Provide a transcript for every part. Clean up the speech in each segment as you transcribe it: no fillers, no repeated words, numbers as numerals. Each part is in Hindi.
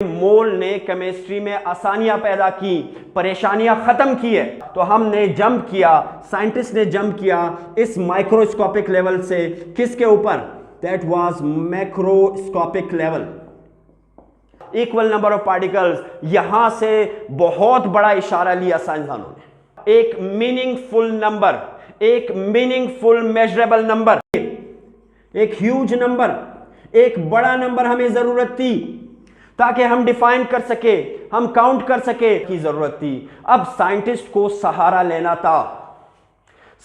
मोल ने केमिस्ट्री में आसानियां पैदा की, परेशानियां खत्म की है। तो हमने जंप किया, साइंटिस्ट ने जंप किया इस माइक्रोस्कोपिक लेवल से किसके ऊपर? That was macroscopic level. Equal number of particles, यहां से बहुत बड़ा इशारा लिया साइंसदानों ने। एक मीनिंगफुल नंबर, एक मीनिंगफुल मेजरेबल नंबर, एक ह्यूज नंबर, एक बड़ा नंबर हमें जरूरत थी ताकि हम डिफाइन कर सके, हम काउंट कर सके की जरूरत थी। अब साइंटिस्ट को सहारा लेना था,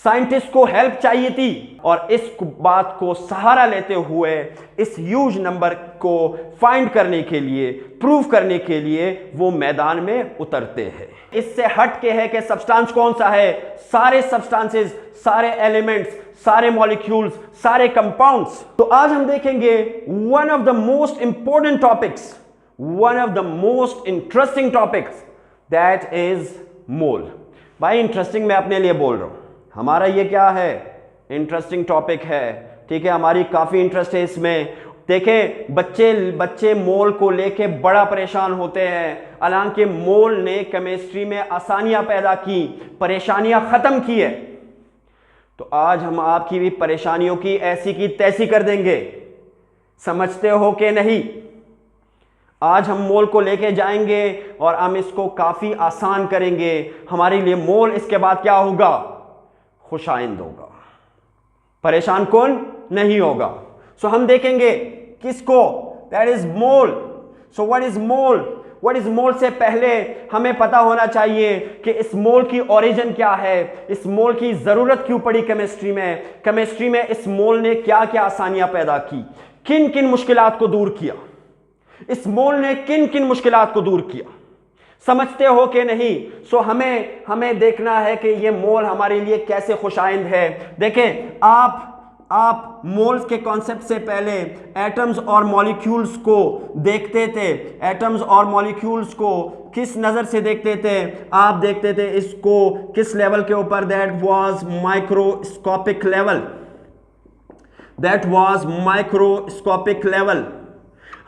साइंटिस्ट को हेल्प चाहिए थी, और इस बात को सहारा लेते हुए इस ह्यूज नंबर को फाइंड करने के लिए, प्रूव करने के लिए वो मैदान में उतरते हैं। इससे हट के है कि सब्सटेंस कौन सा है, सारे सब्सटेंसेस, सारे एलिमेंट्स, सारे मॉलिक्यूल्स, सारे कंपाउंड्स। तो आज हम देखेंगे one of the most important topics, one of the most interesting topics, that is mole। भाई इंटरेस्टिंग मैं अपने लिए बोल रहा हूं, हमारा ये क्या है, इंटरेस्टिंग टॉपिक है, ठीक है, हमारी काफी इंटरेस्ट है इसमें। देखें बच्चे मोल को लेके बड़ा परेशान होते हैं, हालांकि मोल ने केमिस्ट्री में आसानियां पैदा की, परेशानियां खत्म की है। तो आज हम आपकी भी परेशानियों की ऐसी की तैसी कर देंगे, समझते हो कि नहीं? आज हम मोल को लेके जाएंगे और हम इसको काफी आसान करेंगे हमारे लिए। मोल इसके बाद क्या होगा? खुशाइंद होगा, परेशान कौन नहीं होगा। सो हम देखेंगे किसको? That is mole. So what is mole? What is mole से पहले हमें पता होना चाहिए कि इस मोल की ओरिजिन क्या है, इस मोल की जरूरत क्यों पड़ी केमिस्ट्री में, केमिस्ट्री में इस मोल ने क्या क्या आसानियां पैदा की, किन किन मुश्किलात को दूर किया, इस मोल ने किन किन मुश्किलात को दूर किया, समझते हो कि नहीं? सो हमें देखना है कि ये मोल हमारे लिए कैसे खुशाइंद है। देखें, आप मोल्स के कॉन्सेप्ट से पहले एटम्स और मॉलिक्यूल्स को देखते थे। एटम्स और मॉलिक्यूल्स को किस नजर से देखते थे? आप देखते थे इसको किस लेवल के ऊपर? That was microscopic level, that was microscopic level.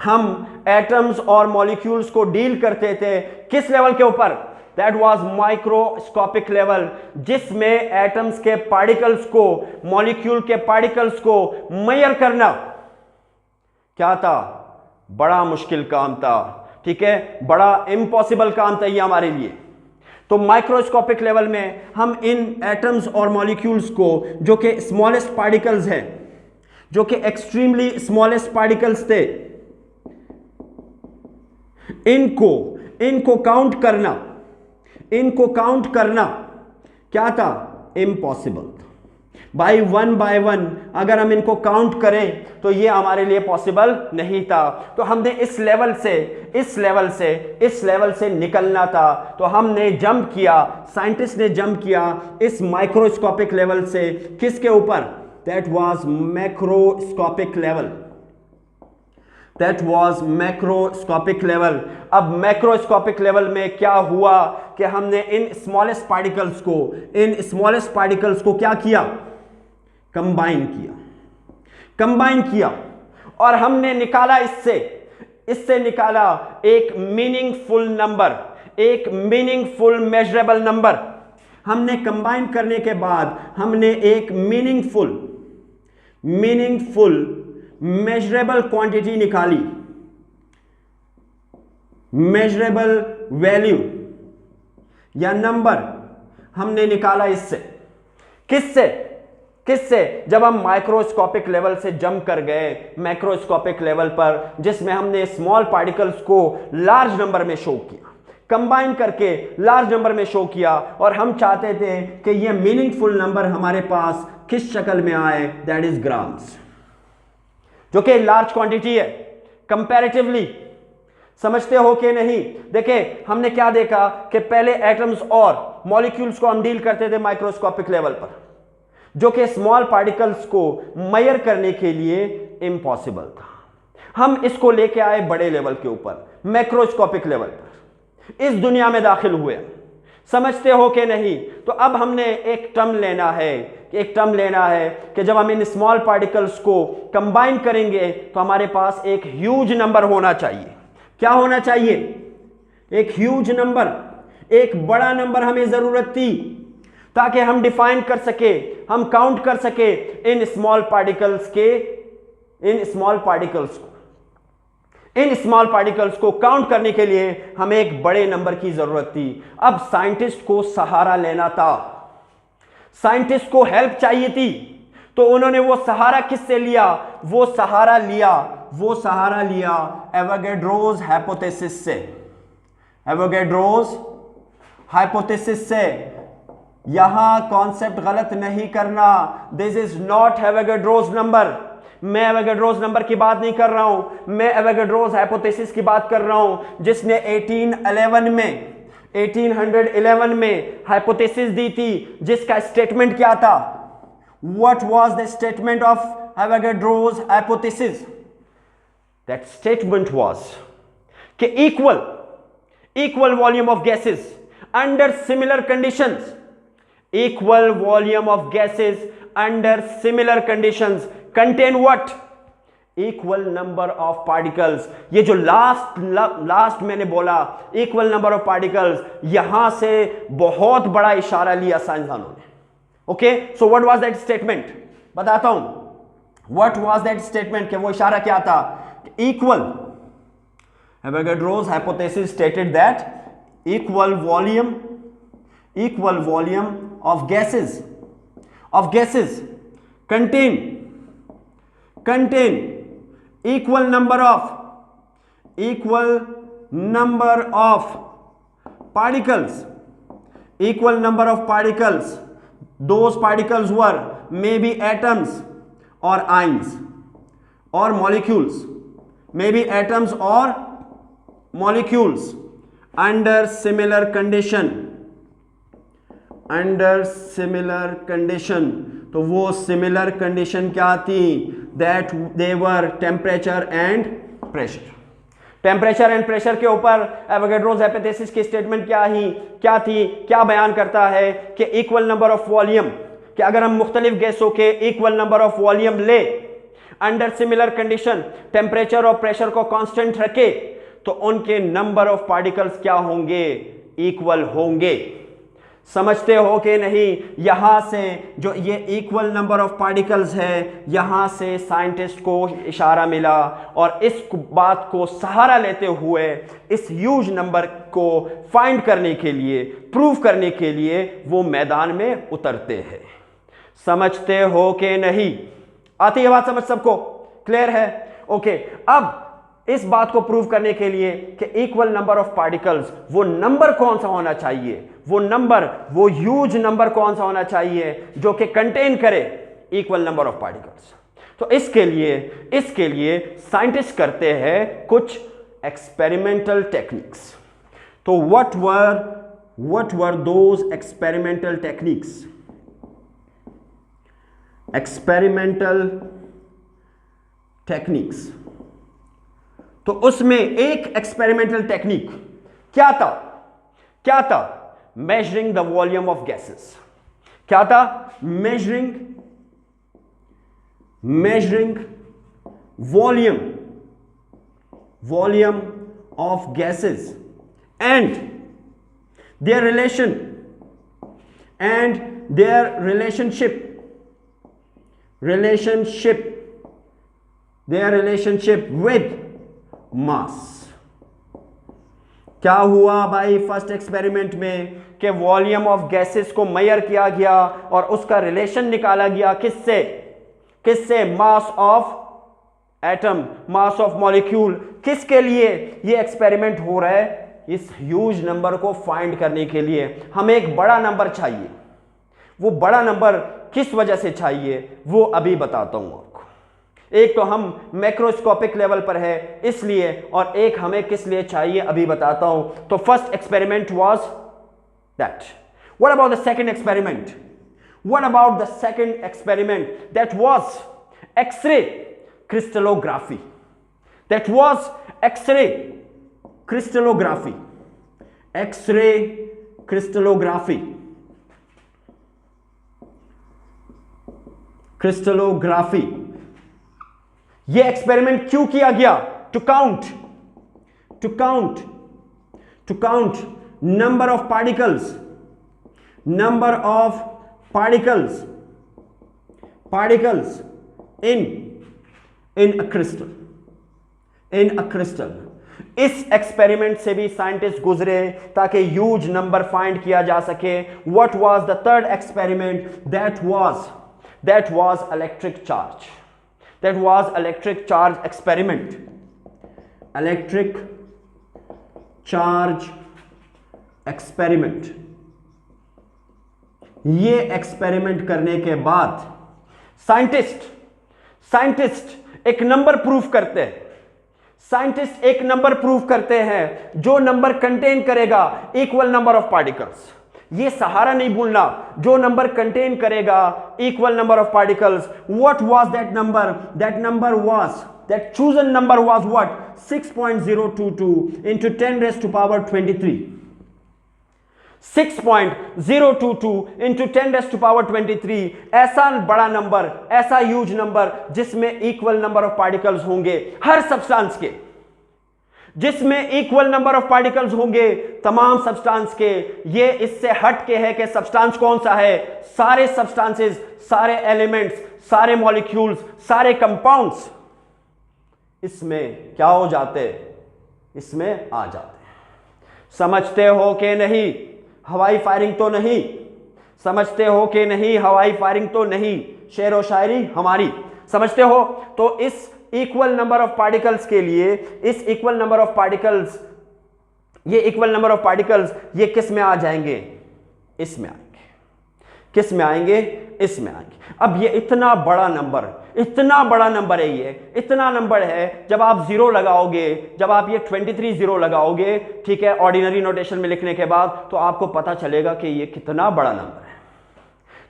हम एटम्स और मॉलिक्यूल्स को डील करते थे किस लेवल के ऊपर? दैट वाज माइक्रोस्कोपिक लेवल, जिसमें एटम्स के पार्टिकल्स को, मॉलिक्यूल के पार्टिकल्स को मेजर करना क्या था? बड़ा मुश्किल काम था, ठीक है, बड़ा इम्पॉसिबल काम था ये हमारे लिए। तो माइक्रोस्कोपिक लेवल में हम इन एटम्स और मॉलिक्यूल्स को, जो कि स्मॉलेस्ट पार्टिकल्स हैं, जो कि एक्सट्रीमली स्मॉलेस्ट पार्टिकल्स थे, इनको काउंट करना क्या था? इम्पॉसिबल था। बाय वन अगर हम इनको काउंट करें तो ये हमारे लिए पॉसिबल नहीं था। तो हमने इस लेवल से निकलना था। तो हमने जंप किया, साइंटिस्ट ने जंप किया इस माइक्रोस्कोपिक लेवल से किसके ऊपर? That was macroscopic level, that was macroscopic level. अब मैक्रोस्कोपिक लेवल में क्या हुआ कि हमने इन स्मॉलेस्ट पार्टिकल्स को क्या किया? कंबाइन किया और हमने निकाला इससे निकाला एक मीनिंगफुल नंबर, एक मीनिंगफुल मेजरेबल नंबर। हमने कंबाइन करने के बाद हमने एक मीनिंगफुल मेजरेबल क्वांटिटी निकाली, मेजरेबल वैल्यू या नंबर हमने निकाला इससे। किससे? जब हम माइक्रोस्कोपिक लेवल से जंप कर गए मैक्रोस्कोपिक लेवल पर, जिसमें हमने स्मॉल पार्टिकल्स को लार्ज नंबर में शो किया, कंबाइन करके लार्ज नंबर में शो किया, और हम चाहते थे कि यह मीनिंगफुल नंबर हमारे पास किस शक्ल में आए? दैट इज ग्राम्स, जो कि लार्ज क्वांटिटी है कंपैरेटिवली। समझते हो कि नहीं? देखिए, हमने क्या देखा कि पहले एटम्स और मॉलिक्यूल्स को हम डील करते थे माइक्रोस्कोपिक लेवल पर, जो कि स्मॉल पार्टिकल्स को मेजर करने के लिए इम्पॉसिबल था। हम इसको लेके आए बड़े लेवल के ऊपर, मैक्रोस्कोपिक लेवल पर, इस दुनिया में दाखिल हुए। समझते हो कि नहीं? तो अब हमने एक टर्म लेना है कि जब हम इन स्मॉल पार्टिकल्स को कंबाइन करेंगे तो हमारे पास एक ह्यूज नंबर होना चाहिए। क्या होना चाहिए? एक ह्यूज नंबर, एक बड़ा नंबर हमें जरूरत थी ताकि हम डिफाइन कर सके, हम काउंट कर सके इन स्मॉल पार्टिकल्स को काउंट करने के लिए हमें एक बड़े नंबर की जरूरत थी। अब साइंटिस्ट को सहारा लेना था, साइंटिस्ट को हेल्प चाहिए थी, तो उन्होंने वो सहारा किससे लिया? वो सहारा लिया एवोगैड्रोस हाइपोथेसिस से। एवोगैड्रोस हाइपोथेसिस से। यहां कॉन्सेप्ट गलत नहीं करना, this is not Avogadro's number. मैं एवोगैड्रोस नंबर की बात नहीं कर रहा हूं, मैं एवोगैड्रोस हाइपोथेसिस की बात कर रहा हूं, जिसने 1811 में हाइपोथेसिस दी थी, जिसका स्टेटमेंट क्या था? What was the statement of Avogadro's hypothesis? That statement was कि equal volume of gases under similar conditions, equal volume of gases under similar conditions contain what? Equal number of particles। ये जो लास्ट मैंने बोला equal number of particles, यहां से बहुत बड़ा इशारा लिया साइंसदानों ने। Okay, so what was that statement? बताता हूं व्हाट वाज दैट स्टेटमेंट, कि वो इशारा क्या था? Equal, Avogadro's hypothesis stated that equal volume of gases contain equal number of particles. Those particles were maybe atoms or ions or molecules, maybe atoms or molecules under similar condition। तो वो सिमिलर कंडीशन क्या थी? That they were temperature and pressure. Temperature and pressure के ऊपर एवोगैड्रोस हाइपोथेसिस की स्टेटमेंट क्या थी? क्या बयान करता है कि इक्वल नंबर ऑफ वॉल्यूम, कि अगर हम मुख्तलिफ गैसों के इक्वल नंबर ऑफ वॉल्यूम ले, अंडर सिमिलर कंडीशन, टेम्परेचर और प्रेशर को कांस्टेंट रखे, तो उनके नंबर ऑफ पार्टिकल्स क्या होंगे? इक्वल होंगे। समझते हो कि नहीं? यहां से जो ये इक्वल नंबर ऑफ पार्टिकल्स है, यहां से साइंटिस्ट को इशारा मिला, और इस बात को सहारा लेते हुए इस ह्यूज नंबर को फाइंड करने के लिए, प्रूव करने के लिए वो मैदान में उतरते हैं। समझते हो कि नहीं? आती है बात समझ सबको? क्लियर है? ओके, अब इस बात को प्रूव करने के लिए कि इक्वल नंबर ऑफ पार्टिकल्स, वो नंबर कौन सा होना चाहिए? वो ह्यूज नंबर कौन सा होना चाहिए जो कि कंटेन करे इक्वल नंबर ऑफ पार्टिकल्स? तो इसके लिए साइंटिस्ट करते हैं कुछ एक्सपेरिमेंटल टेक्निक्स। तो what were those experimental techniques? Experimental techniques, तो उसमें एक एक्सपेरिमेंटल टेक्निक क्या था? Measuring the volume of gases. क्या था? Measuring volume of gases and their relationship with mass। क्या हुआ भाई फर्स्ट एक्सपेरिमेंट में कि वॉल्यूम ऑफ गैसेस को मेजर किया गया और उसका रिलेशन निकाला गया किससे? Mass of atom, mass of molecule. किसके लिए ये एक्सपेरिमेंट हो रहा है? इस ह्यूज नंबर को फाइंड करने के लिए हमें एक बड़ा नंबर चाहिए। वो बड़ा नंबर किस वजह से चाहिए वो अभी बताता हूं आपको। एक तो हम मैक्रोस्कोपिक लेवल पर है इसलिए, और एक हमें किस लिए चाहिए अभी बताता हूं। तो first experiment was that. What about the second experiment? That was x-ray crystallography. Crystallography. ये एक्सपेरिमेंट क्यों किया गया? To count to count number of particles in a crystal. इस एक्सपेरिमेंट से भी साइंटिस्ट गुजरे ताकि ह्यूज नंबर फाइंड किया जा सके. What was the third experiment? That was electric charge. That was electric charge experiment. Electric charge experiment. ये एक्सपेरिमेंट करने के बाद साइंटिस्ट एक नंबर प्रूफ करते हैं. साइंटिस्ट एक नंबर प्रूफ करते हैं जो नंबर कंटेन करेगा इक्वल नंबर ऑफ पार्टिकल्स. ये सहारा नहीं भूलना, जो नंबर कंटेन करेगा equal number of particles. What was that number? That chosen number was what? 6.022 into 10 raised to power 23. 6.022 into 10 raised to power 23. ऐसा बड़ा नंबर, ऐसा ह्यूज नंबर जिसमें इक्वल नंबर ऑफ पार्टिकल्स होंगे हर सब्सटेंस के, जिसमें इक्वल नंबर ऑफ पार्टिकल्स होंगे तमाम सब्सटेंस के. ये इससे हट के है कि सब्सटेंस कौन सा है. सारे सब्सटेंसेस, सारे एलिमेंट्स, सारे मॉलिक्यूल्स, सारे कंपाउंड्स इसमें क्या हो जाते? इसमें आ जाते. समझते हो कि नहीं? हवाई फायरिंग तो नहीं. समझते हो कि नहीं? हवाई फायरिंग तो नहीं. शेर व शायरी हमारी. समझते हो? तो इस इक्वल नंबर ऑफ पार्टिकल्स के लिए, इस इक्वल नंबर ऑफ पार्टिकल्स, ये इक्वल नंबर ऑफ पार्टिकल्स ये किस में आ जाएंगे? इसमें आएंगे. किस में आएंगे? इसमें आएंगे. अब ये इतना बड़ा नंबर है, ये इतना नंबर है. जब आप जीरो लगाओगे, जब आप ये 23 जीरो लगाओगे, ठीक है, ऑर्डिनरी नोटेशन में लिखने के बाद, तो आपको पता चलेगा कि ये कितना बड़ा नंबर है.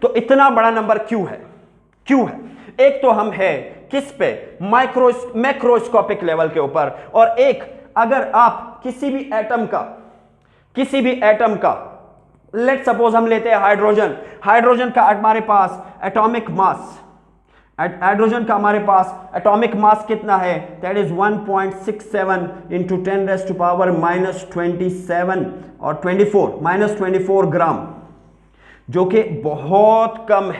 तो इतना बड़ा नंबर क्यों है? एक तो हम है किस पे? मैक्रोस्कोपिक लेवल के ऊपर. और एक, अगर आप किसी भी एटम का लेट सपोज हम लेते हैं हाइड्रोजन का हमारे पास एटॉमिक मास, हाइड्रोजन का हमारे पास एटॉमिक मास कितना है? That is 1.67 into 10 raise to power -27 और 24 ग्राम, जो कि बहुत कम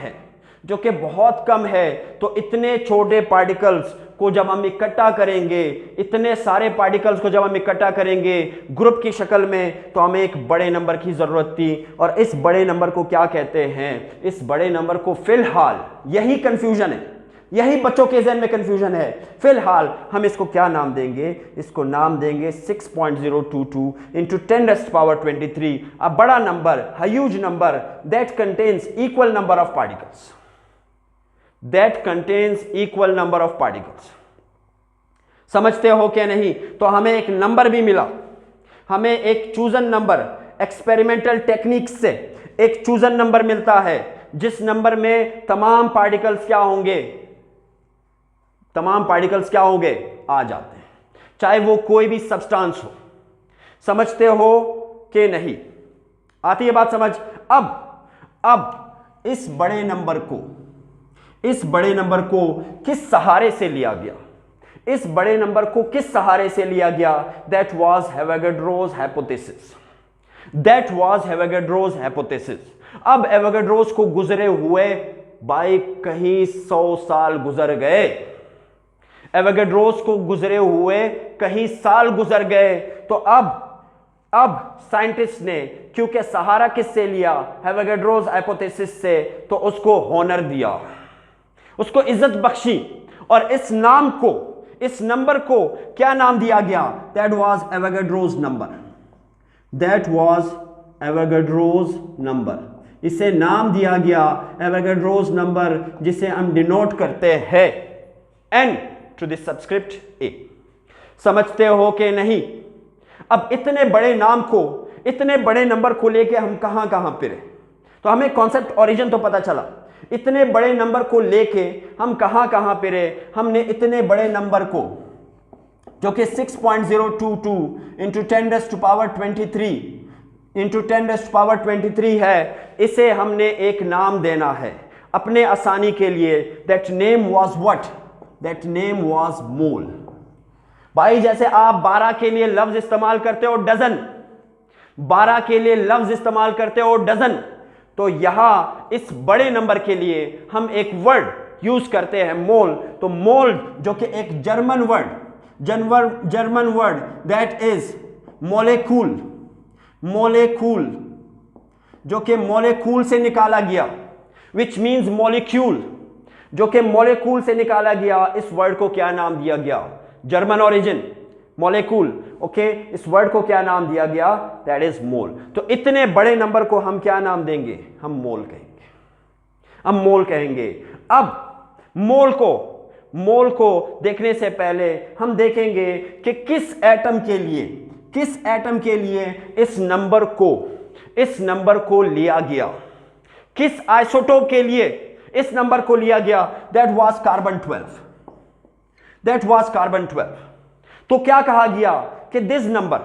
है. तो इतने छोटे पार्टिकल्स को जब हम इकट्ठा करेंगे, इतने सारे पार्टिकल्स को जब हम इकट्ठा करेंगे ग्रुप की शक्ल में, तो हमें एक बड़े नंबर की जरूरत थी. और इस बड़े नंबर को क्या कहते हैं? इस बड़े नंबर को फिलहाल, यही कंफ्यूजन है, यही बच्चों के ज़हन में कंफ्यूजन है. फिलहाल हम इसको क्या नाम देंगे? इसको नाम देंगे 6.022 इंटू 10 रेज़ टू पावर 23. अ बड़ा number, huge number that contains equal number of particles. समझते हो क्या नहीं? तो हमें एक नंबर भी मिला, हमें एक चूजन नंबर, एक्सपेरिमेंटल टेक्निक से एक चूजन नंबर मिलता है, जिस नंबर में तमाम पार्टिकल्स क्या होंगे? आ जाते हैं, चाहे वो कोई भी सब्सटेंस हो. समझते हो कि नहीं? आती है बात समझ? अब इस बड़े नंबर को किस सहारे से लिया गया? That was Avogadro's hypothesis. अब एवोगाड्रोस को गुजरे हुए भाई कहीं 100 साल गुजर गए. तो अब साइंटिस्ट ने, क्योंकि सहारा किससे लिया? एवोगाड्रोस हाइपोथेसिस से, तो उसको हॉनर दिया, उसको इज्जत बख्शी. और इस नंबर को क्या नाम दिया गया? That was Avogadro's number. इसे नाम दिया गया एवोगाड्रोस नंबर, जिसे हम डिनोट करते हैं n to the subscript a. समझते हो कि नहीं? अब इतने बड़े नंबर को लेके हम कहां फिरे? तो हमें कॉन्सेप्ट ओरिजिन तो पता चला. इतने बड़े नंबर को लेके हम कहां फिरे? हमने इतने बड़े नंबर को, जो कि 6.022 इंटू 10 रेज़ टू पावर 23 है, इसे हमने एक नाम देना है अपने आसानी के लिए. दैट नेम वाज मोल. भाई जैसे आप 12 के लिए लफ्ज इस्तेमाल करते हो डजन, 12 के लिए लफ्ज इस्तेमाल करते हो डजन, तो यहां इस बड़े नंबर के लिए हम एक वर्ड यूज करते हैं मोल। तो मोल जो कि एक German word that is molecule, molecule जो कि मोलेक्यूल से निकाला गया, विच मीन्स मोलिक्यूल, जो कि मोलेक्यूल से निकाला गया। इस वर्ड को क्या नाम दिया गया? German origin, molecule. ओके, इस वर्ड को क्या नाम दिया गया? That is mole. तो इतने बड़े नंबर को हम क्या नाम देंगे? हम मोल कहेंगे, हम मोल कहेंगे। अब मोल को देखने से पहले हम देखेंगे कि किस एटम के लिए इस नंबर को लिया गया, किस आइसोटोप के लिए इस नंबर को लिया गया? That was carbon 12, that was carbon 12। तो क्या कहा गया कि this number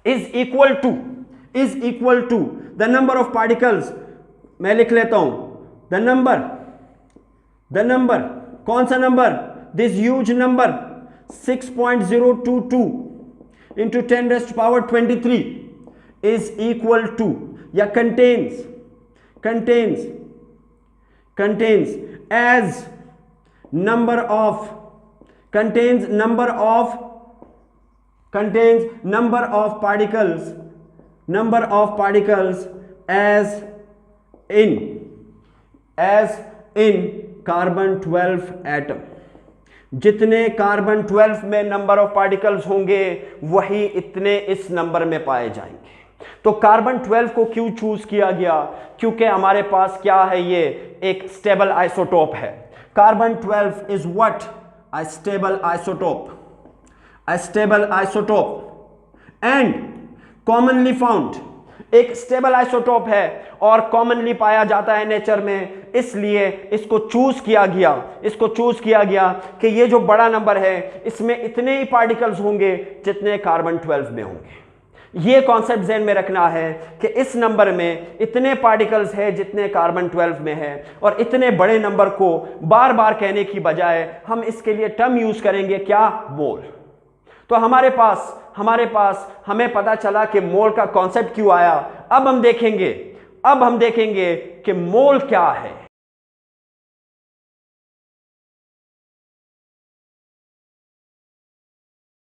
is equal to the number of particles. मैं लिख लेता हूं, द नंबर कौन सा नंबर? This huge number 6.022 into 10⁻23 is equal to या contains as number of particles as in carbon 12 atom. जितने कार्बन 12 में नंबर ऑफ पार्टिकल्स होंगे वही इतने इस नंबर में पाए जाएंगे। तो कार्बन 12 को क्यों चूज किया गया? क्योंकि हमारे पास क्या है? ये एक स्टेबल आइसोटोप है। Carbon 12 is what? A stable isotope and commonly found, एक स्टेबल आइसोटोप है और कॉमनली पाया जाता है नेचर में, इसलिए इसको चूज किया गया कि ये जो बड़ा नंबर है इसमें इतने ही पार्टिकल्स होंगे जितने कार्बन 12 में होंगे। ये कॉन्सेप्ट ज़हन में रखना है कि इस नंबर में इतने पार्टिकल्स है जितने कार्बन 12 में है, और इतने बड़े नंबर को बार बार कहने की बजाय हम इसके लिए टर्म यूज करेंगे, क्या? मोल। तो हमारे पास हमें पता चला कि मोल का कॉन्सेप्ट क्यों आया। अब हम देखेंगे कि मोल क्या है।